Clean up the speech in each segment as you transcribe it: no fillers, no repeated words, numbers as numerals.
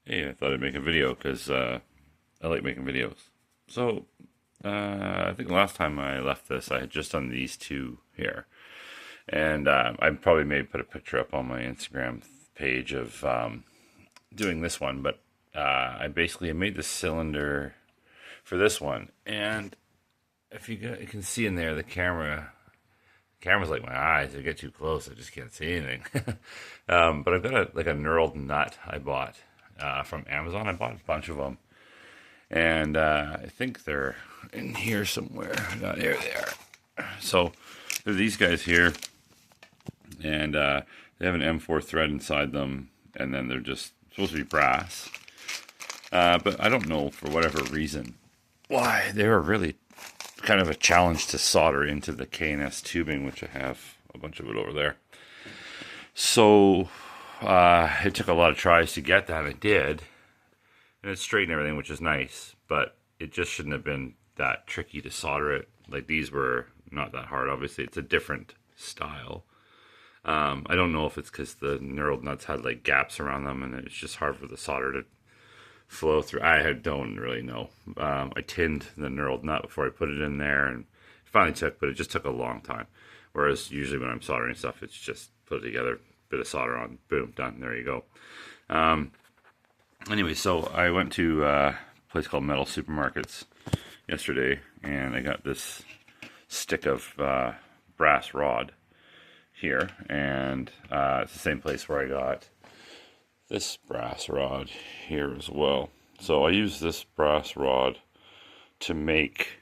Hey, I thought I'd make a video because I like making videos. So, I think the last time I left this, I had just done these two here. And I probably may put a picture up on my Instagram page of doing this one, but I basically made the cylinder for this one. And if you can see in there, camera's like my eyes. They get too close, I just can't see anything. But I've got like a knurled nut I bought from Amazon. I bought a bunch of them, and I think they're in here somewhere. Here they are. So they're these guys here, and they have an M4 thread inside them, and then they're just supposed to be brass. But I don't know for whatever reason why they were really kind of a challenge to solder into the K&S tubing, which I have a bunch of it over there. So it took a lot of tries to get that. I did, and it straightened everything, which is nice. But it just shouldn't have been that tricky to solder it. Like these were not that hard. Obviously, it's a different style. I don't know if it's because the knurled nuts had like gaps around them, and it's just hard for the solder to flow through. I don't really know. I tinned the knurled nut before I put it in there, and it finally took, but it just took a long time. Whereas usually when I'm soldering stuff, it's just put it together, bit of solder on, boom, done. There you go. Anyway, so I went to a place called Metal Supermarkets yesterday, and I got this stick of brass rod here, and it's the same place where I got this brass rod here as well. So I use this brass rod to make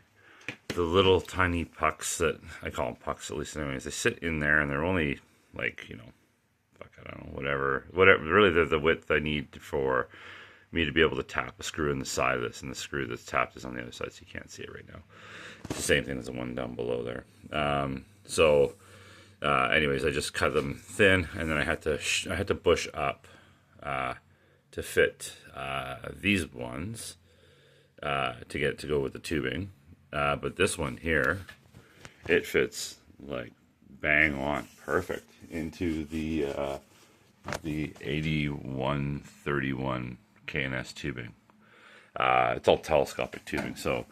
the little tiny pucks that I call them pucks, at least anyways. They sit in there and they're only like, fuck, I don't know, whatever. Really, they're the width I need for me to be able to tap a screw in the side of this, and the screw that's tapped is on the other side, so you can't see it right now. It's the same thing as the one down below there. Anyways, I just cut them thin, and then I had to bush up to fit these ones to get it to go with the tubing. But this one here, it fits like bang on perfect into the 8131 K&S tubing. It's all telescopic tubing, so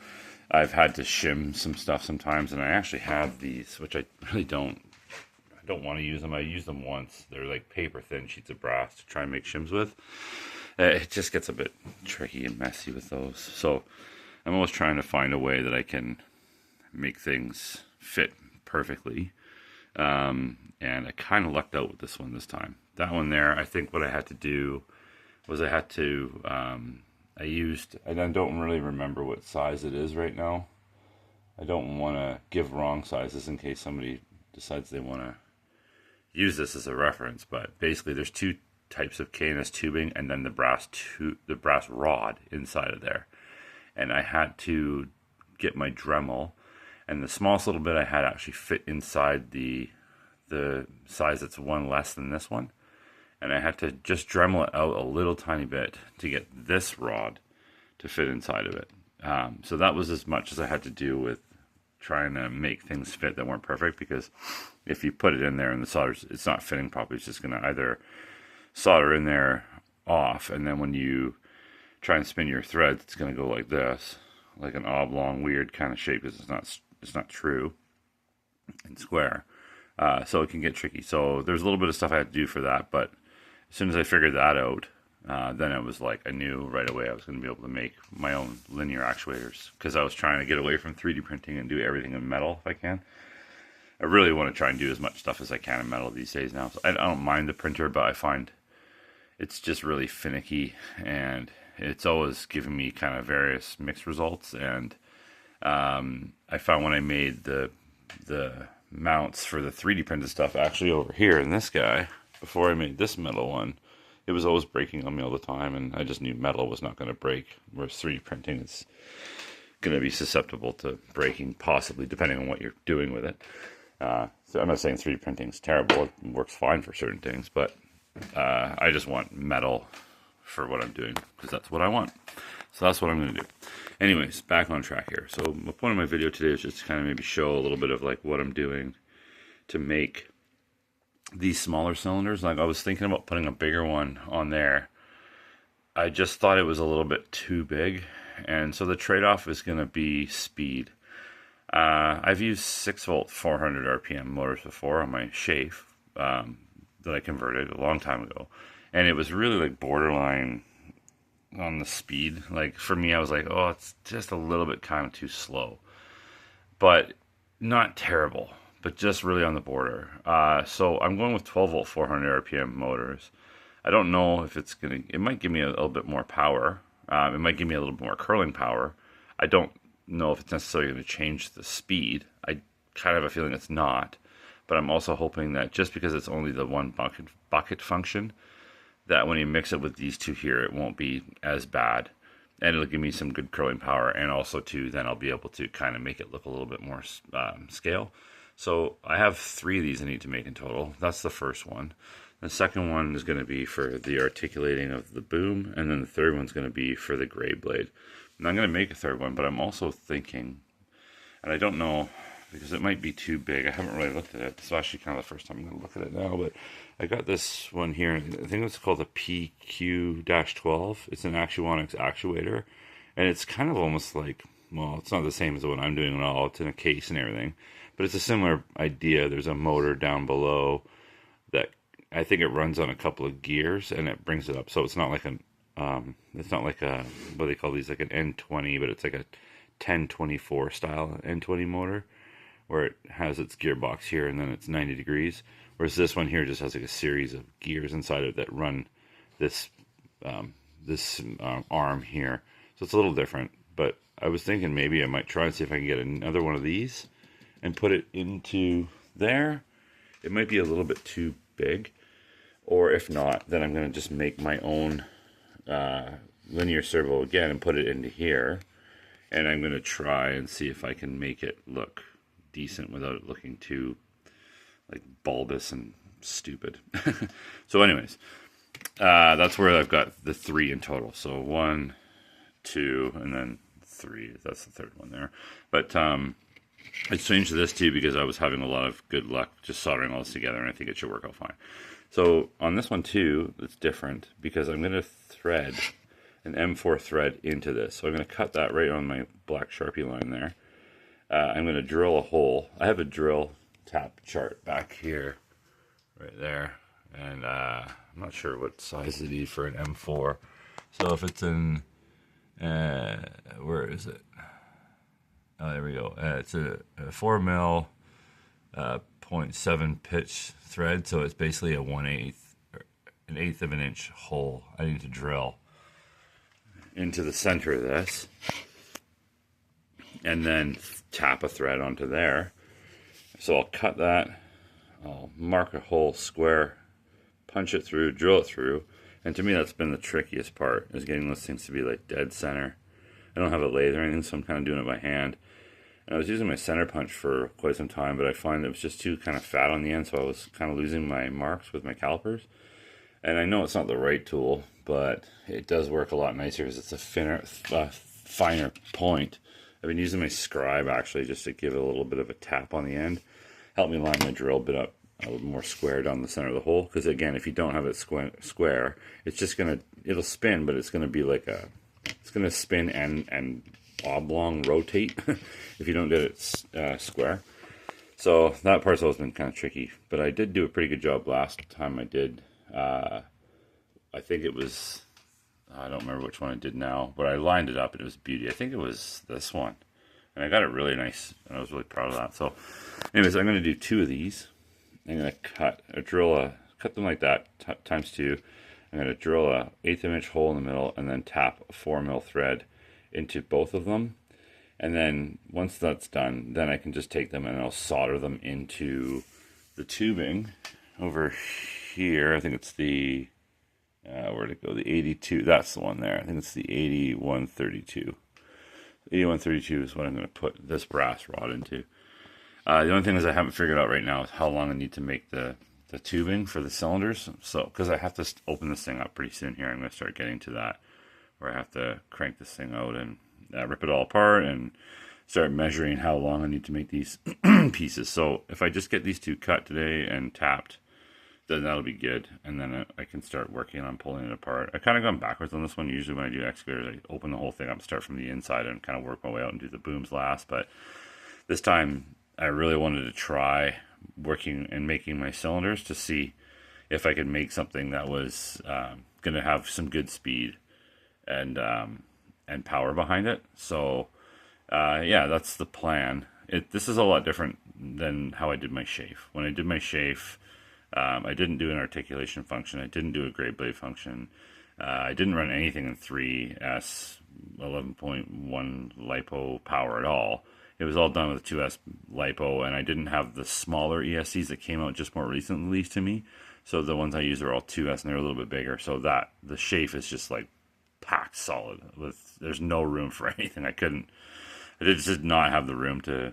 I've had to shim some stuff sometimes, and I actually have these, which I really don't want to use them. I used them once. They're like paper thin sheets of brass to try and make shims with. It just gets a bit tricky and messy with those. So I'm always trying to find a way that I can make things fit perfectly. And I kind of lucked out with this one this time. That one there, I think what I had to do was I don't really remember what size it is right now. I don't want to give wrong sizes in case somebody decides they want to use this as a reference, but basically there's two types of K&S tubing, and then the brass rod inside of there. And I had to get my Dremel, and the smallest little bit I had actually fit inside the size that's one less than this one, and I had to just Dremel it out a little tiny bit to get this rod to fit inside of it. So that was as much as I had to do with trying to make things fit that weren't perfect, because if you put it in there and the solder, it's not fitting properly, it's just going to either solder in there off, and then when you try and spin your threads, it's going to go like this, like an oblong weird kind of shape, because it's not true and square. So it can get tricky. So there's a little bit of stuff I had to do for that, but as soon as I figured that out, then it was like I knew right away I was going to be able to make my own linear actuators, because I was trying to get away from 3D printing and do everything in metal if I can. I really want to try and do as much stuff as I can in metal these days now. So I don't mind the printer, but I find it's just really finicky, and it's always giving me kind of various mixed results. And I found when I made the mounts for the 3D printed stuff actually over here in this guy, before I made this metal one, it was always breaking on me all the time, and I just knew metal was not going to break, whereas 3D printing is going to be susceptible to breaking, possibly, depending on what you're doing with it. So I'm not saying 3D printing is terrible. It works fine for certain things, but I just want metal for what I'm doing, because that's what I want. So that's what I'm going to do. Anyways, back on track here. So the point of my video today is just to kind of maybe show a little bit of like what I'm doing to make these smaller cylinders. Like I was thinking about putting a bigger one on there, I just thought it was a little bit too big. And so the trade-off is going to be speed. I've used 6 volt 400 RPM motors before on my Chafe that I converted a long time ago. And it was really like borderline on the speed. Like for me, I was like, oh, it's just a little bit kind of too slow. But not terrible, but just really on the border. So I'm going with 12 volt 400 RPM motors. I don't know if it's going to, it might give me a little bit more power. It might give me a little bit more curling power. I don't know if it's necessarily going to change the speed. I kind of have a feeling it's not. But I'm also hoping that just because it's only the one bucket function, that when you mix it with these two here, it won't be as bad. And it'll give me some good curling power. And also, too, then I'll be able to kind of make it look a little bit more scale. So I have 3 of these I need to make in total. That's the first one. The second one is going to be for the articulating of the boom. And then the third one's going to be for the gray blade. And I'm going to make a third one, but I'm also thinking, and I don't know, because it might be too big. I haven't really looked at it. It's actually kind of the first time I'm going to look at it now, but I got this one here. I think it's called a PQ-12. It's an Actuonics actuator, and it's kind of almost like, well, it's not the same as the one I'm doing at all. It's in a case and everything, but it's a similar idea. There's a motor down below that I think it runs on a couple of gears, and it brings it up. So it's not like it's not like a, what do they call these, like an N20, but it's like a 1024 style N20 motor, where it has its gearbox here and then it's 90 degrees. Whereas this one here just has like a series of gears inside of it that run this arm here. So it's a little different, but I was thinking maybe I might try and see if I can get another one of these and put it into there. It might be a little bit too big, or if not, then I'm going to just make my own linear servo again and put it into here. And I'm going to try and see if I can make it look decent without it looking too like bulbous and stupid. So anyways, that's where I've got the 3 in total. So 1, 2, and then 3. That's the third one there. But I changed this too because I was having a lot of good luck just soldering all this together, and I think it should work out fine. So on this one too, it's different because I'm going to thread an M4 thread into this. So I'm going to cut that right on my black Sharpie line there. I'm going to drill a hole. I have a drill tap chart back here, right there. And I'm not sure what size it is for an M4. So if it's in, where is it? Oh, there we go. It's a 4 mil 0.7 pitch thread. So it's basically a 1/8, an eighth of an inch hole I need to drill into the center of this, and then tap a thread onto there. So I'll cut that, I'll mark a hole square, punch it through, drill it through, and to me that's been the trickiest part, is getting those things to be like dead center. I don't have a lathe or anything, so I'm kind of doing it by hand. And I was using my center punch for quite some time, but I find it was just too kind of fat on the end, so I was kind of losing my marks with my calipers. And I know it's not the right tool, but it does work a lot nicer because it's a finer point. I've been using my scribe actually just to give it a little bit of a tap on the end. Help me line my drill bit up a little more square down the center of the hole. Because again, if you don't have it square, it's just it'll spin, but it's gonna be like it's gonna spin and oblong rotate if you don't get it square. So that part's always been kind of tricky, but I did do a pretty good job last time I did. I think it was, I don't remember which one I did now, but I lined it up and it was beauty. I think it was this one, and I got it really nice, and I was really proud of that. So anyways, I'm going to do 2 of these. I'm going to cut them like that, times 2. I'm going to drill a 1/8 inch hole in the middle and then tap a 4 mil thread into both of them. And then once that's done, then I can just take them and I'll solder them into the tubing over here. I think it's the, where'd it go? The 82, that's the one there. I think it's the 8132. 8132 is what I'm going to put this brass rod into. The only thing is I haven't figured out right now is how long I need to make the tubing for the cylinders. So, because I have to open this thing up pretty soon here. I'm going to start getting to that, where I have to crank this thing out and rip it all apart and start measuring how long I need to make these pieces. So if I just get these 2 cut today and tapped then that'll be good. And then I can start working on pulling it apart. I kind of gone backwards on this one. Usually when I do excavators, I open the whole thing up, start from the inside, and kind of work my way out and do the booms last. But this time, I really wanted to try working and making my cylinders to see if I could make something that was going to have some good speed and power behind it. So yeah, that's the plan. This is a lot different than how I did my chafe. When I did my chafe, I didn't do an articulation function. I didn't do a grade blade function. I didn't run anything in 3S 11.1 LiPo power at all. It was all done with 2S LiPo, and I didn't have the smaller ESCs that came out just more recently to me. So the ones I use are all 2S, and they're a little bit bigger. So that the chafe is just like packed solid. There's no room for anything. I just did not have the room to.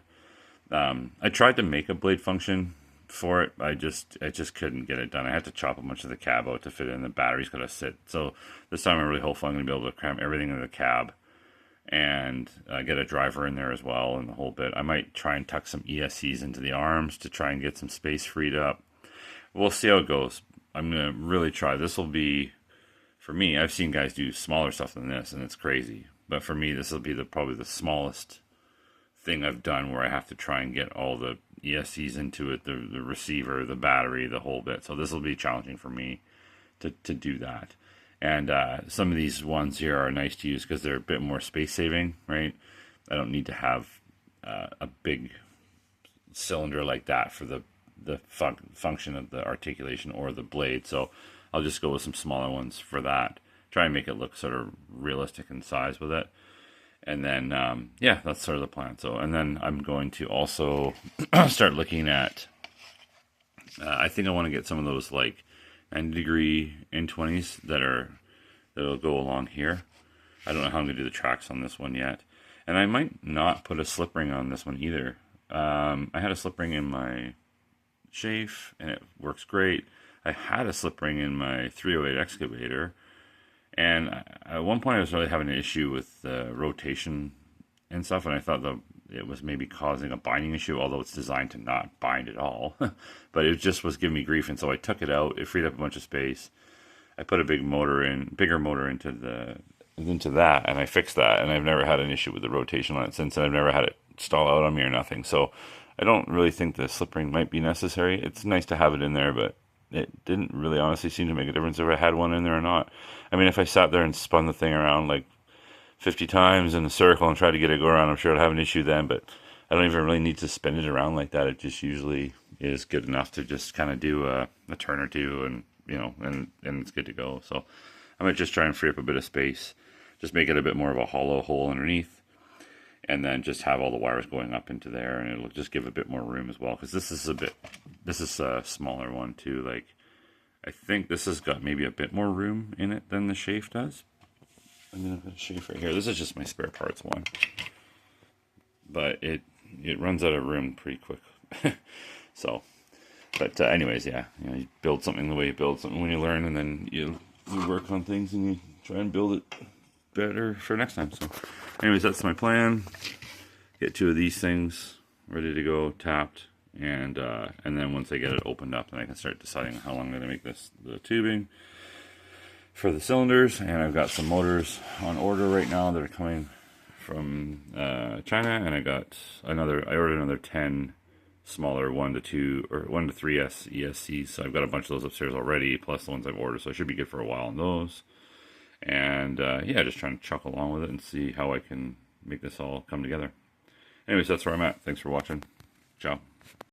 I tried to make a blade function for it. I just couldn't get it done. I had to chop a bunch of the cab out to fit it in. The battery's got to sit. So this time I'm really hopeful I'm going to be able to cram everything into the cab and get a driver in there as well and the whole bit. I might try and tuck some ESCs into the arms to try and get some space freed up. We'll see how it goes. I'm going to really try. This will be, for me, I've seen guys do smaller stuff than this, and it's crazy. But for me, this will be probably the smallest thing I've done where I have to try and get all the ESCs into it, the receiver, the battery, the whole bit. So this will be challenging for me to do that. And some of these ones here are nice to use because they're a bit more space saving, right? I don't need to have a big cylinder like that for the function of the articulation or the blade. So I'll just go with some smaller ones for that. Try and make it look sort of realistic in size with it. And then, yeah, that's sort of the plan. So, and then I'm going to also start looking at, I think I want to get some of those like 90-degree N20s that'll go along here. I don't know how I'm going to do the tracks on this one yet. And I might not put a slip ring on this one either. I had a slip ring in my chafe and it works great. I had a slip ring in my 308 excavator. And at one point I was really having an issue with the rotation and stuff, and I thought it was maybe causing a binding issue, although it's designed to not bind at all. But it just was giving me grief, and so I took it out. It freed up a bunch of space. I put a bigger motor into that, and I fixed that, and I've never had an issue with the rotation on it since, and I've never had it stall out on me or nothing. So I don't really think the slip ring might be necessary. It's nice to have it in there, but it didn't really honestly seem to make a difference if I had one in there or not. I mean, if I sat there and spun the thing around like 50 times in a circle and tried to get it to go around, I'm sure I'd have an issue then, but I don't even really need to spin it around like that. It just usually is good enough to just kind of do a turn or two and, you know, and it's good to go. So I might just try and free up a bit of space, just make it a bit more of a hollow hole underneath, and then just have all the wires going up into there, and it'll just give a bit more room as well, because this is a smaller one too. Like, I think this has got maybe a bit more room in it than the chafe does. I'm gonna put a chafe right here. This is just my spare parts one, but it runs out of room pretty quick. So, but anyways, yeah, you build something the way you build something when you learn, and then you work on things and you try and build it better for next time. So anyways, that's my plan. Get 2 of these things ready to go, tapped, and then once I get it opened up, then I can start deciding how long I'm going to make the tubing for the cylinders. And I've got some motors on order right now that are coming from China, and I ordered another 10 smaller 1 to 2 or 1 to 3S ESCs. So I've got a bunch of those upstairs already, plus the ones I've ordered, so I should be good for a while on those. And yeah, just trying to chuckle along with it and see how I can make this all come together. Anyways, that's where I'm at. Thanks for watching. Ciao.